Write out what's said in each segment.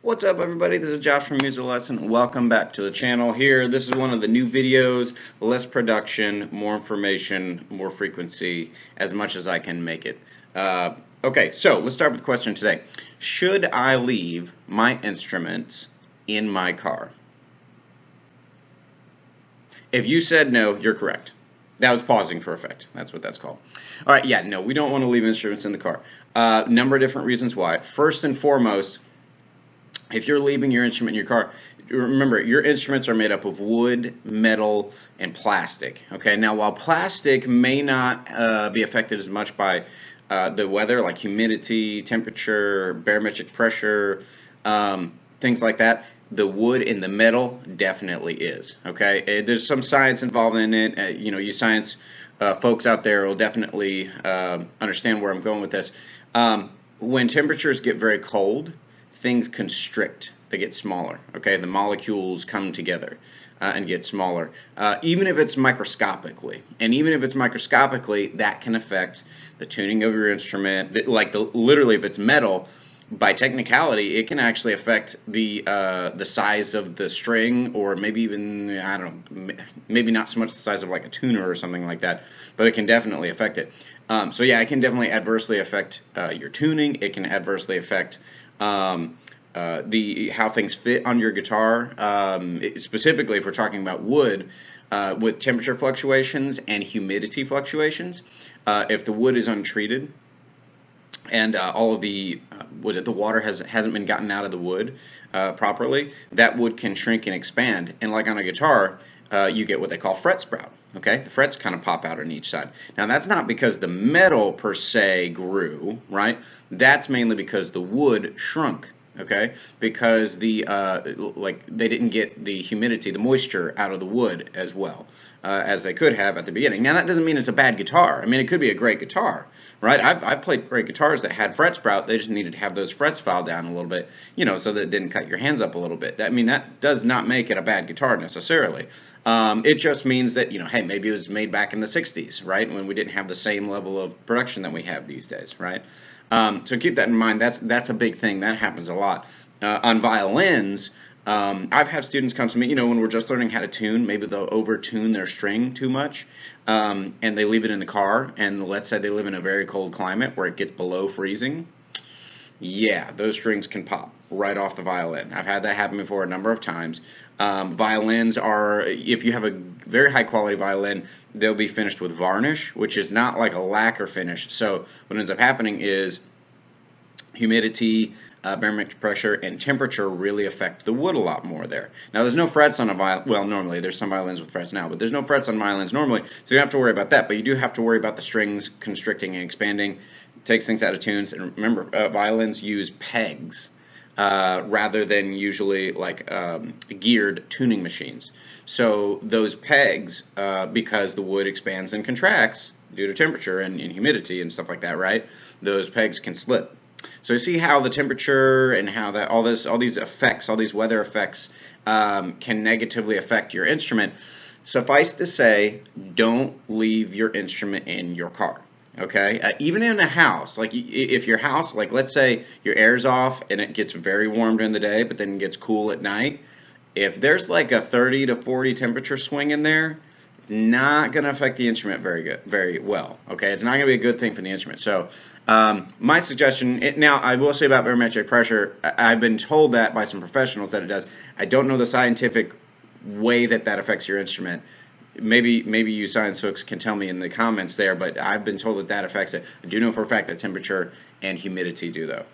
What's up, everybody? This is Josh from Music Lesson. Welcome back to the channel here. This is one of the new videos. Less production, more information, more frequency, as much as I can make it. Okay, so let's start with the question today. Should I leave my instruments in my car? If you said no, you're correct. That was pausing for effect. That's what that's called. All right, yeah, no, we don't want to leave instruments in the car. Number of different reasons why. First and foremost, if you're leaving your instrument in your car, remember, your instruments are made up of wood, metal, and plastic. Okay, now while plastic may not be affected as much by the weather, like humidity, temperature, barometric pressure, things like that, the wood and the metal definitely is. Okay, there's some science involved in it. You science folks out there will definitely understand where I'm going with this. When temperatures get very cold, things constrict, they get smaller, okay? The molecules come together and get smaller, even if it's microscopically. And even if it's microscopically, that can affect the tuning of your instrument. Literally, if it's metal, by technicality, it can actually affect the size of the string, or maybe even, I don't know, maybe not so much the size of like a tuner or something like that, but it can definitely affect it. So yeah, it can definitely adversely affect your tuning. It can adversely affect how things fit on your guitar. Specifically, if we're talking about wood, with temperature fluctuations and humidity fluctuations, if the wood is untreated and all of the water hasn't been gotten out of the wood properly, that wood can shrink and expand. And like on a guitar, you get what they call fret sprout. Okay, the frets kind of pop out on each side. Now that's not because the metal per se grew, right? That's mainly because the wood shrunk. Okay, because they didn't get the humidity, the moisture out of the wood as well as they could have at the beginning. Now that doesn't mean it's a bad guitar. I mean, it could be a great guitar, right? I've played great guitars that had fret sprout. They just needed to have those frets filed down a little bit, so that it didn't cut your hands up a little bit. That does not make it a bad guitar necessarily. It just means that, hey, maybe it was made back in the 60s, right, when we didn't have the same level of production that we have these days, right? So keep that in mind. That's a big thing. That happens a lot. On violins, I've had students come to me, when we're just learning how to tune, maybe they'll over-tune their string too much, and they leave it in the car, and let's say they live in a very cold climate where it gets below freezing. Yeah, those strings can pop right off the violin. I've had that happen before a number of times. Violins are, if you have a very high quality violin, they'll be finished with varnish, which is not like a lacquer finish. So what ends up happening is humidity, barometric pressure, and temperature really affect the wood a lot more there. Now, there's no frets on a violin. Well, normally there's some violins with frets now, but there's no frets on violins normally, so you don't have to worry about that. But you do have to worry about the strings constricting and expanding. It takes things out of tunes. And remember, violins use pegs rather than usually like geared tuning machines. So those pegs, because the wood expands and contracts due to temperature and humidity and stuff like that, right? Those pegs can slip. So you see how the temperature and how that all these effects, all these weather effects, can negatively affect your instrument. Suffice to say, don't leave your instrument in your car. Okay, even in a house, like if your house, like let's say your air's off and it gets very warm during the day, but then it gets cool at night. If there's like a 30 to 40 temperature swing in there, it's not going to affect the instrument very well. Okay, it's not going to be a good thing for the instrument. So my suggestion, now I will say about barometric pressure, I've been told that by some professionals that it does. I don't know the scientific way that affects your instrument. Maybe you science folks can tell me in the comments there, but I've been told that affects it. I do know for a fact that temperature and humidity do, though.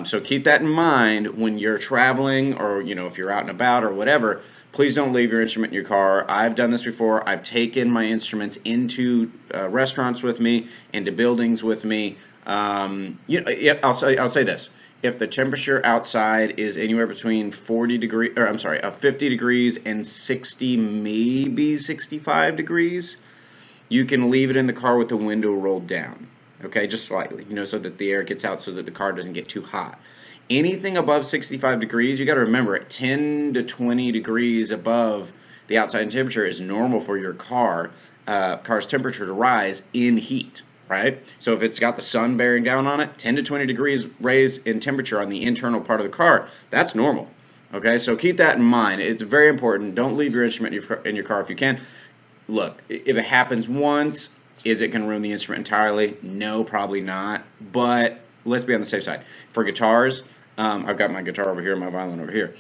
So keep that in mind when you're traveling, or if you're out and about or whatever. Please don't leave your instrument in your car. I've done this before. I've taken my instruments into restaurants with me, into buildings with me. I'll say this. If the temperature outside is anywhere between 50 degrees and 60, maybe 65 degrees, you can leave it in the car with the window rolled down, okay, just slightly, so that the air gets out, so that the car doesn't get too hot. Anything above 65 degrees, you got to remember, 10 to 20 degrees above the outside temperature is normal for your car's temperature to rise in heat. right? So if it's got the sun bearing down on it, 10 to 20 degrees raise in temperature on the internal part of the car, that's normal. Okay, so keep that in mind. It's very important. Don't leave your instrument in your car if you can. Look, if it happens once, is it going to ruin the instrument entirely? No, probably not. But let's be on the safe side. For guitars, I've got my guitar over here, my violin over here.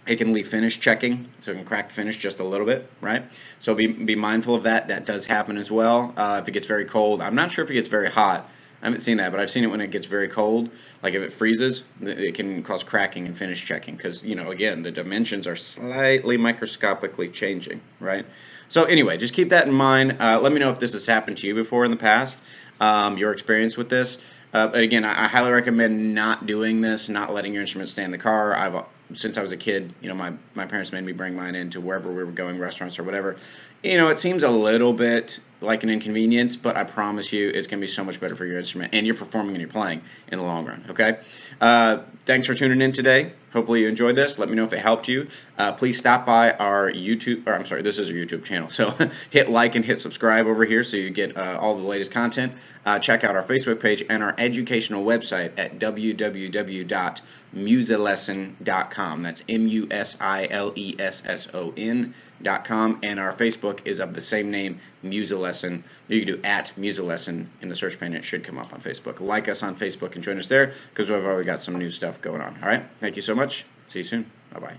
It can leave finish checking, so it can crack the finish just a little bit, right? So be mindful of that. That does happen as well. If it gets very cold, I'm not sure if it gets very hot. I haven't seen that, but I've seen it when it gets very cold. Like if it freezes, it can cause cracking and finish checking because, again, the dimensions are slightly microscopically changing, right? So anyway, just keep that in mind. Let me know if this has happened to you before in the past, your experience with this. But again, I highly recommend not doing this, not letting your instrument stay in the car. Since I was a kid, my parents made me bring mine into wherever we were going, restaurants or whatever. It seems a little bit like an inconvenience, but I promise you it's going to be so much better for your instrument and you're performing and you're playing in the long run, okay? Thanks for tuning in today. Hopefully you enjoyed this. Let me know if it helped you. Please stop by our YouTube, or I'm sorry, this is our YouTube channel. So hit like and hit subscribe over here so you get all the latest content. Check out our Facebook page and our educational website at www.musilesson.com. That's MUSILESSON.com. And our Facebook is of the same name, Musilesson. You can do @Musilesson in the search pane. It should come up on Facebook. Like us on Facebook and join us there because we've already got some new stuff going on. All right? Thank you so much. See you soon. Bye-bye.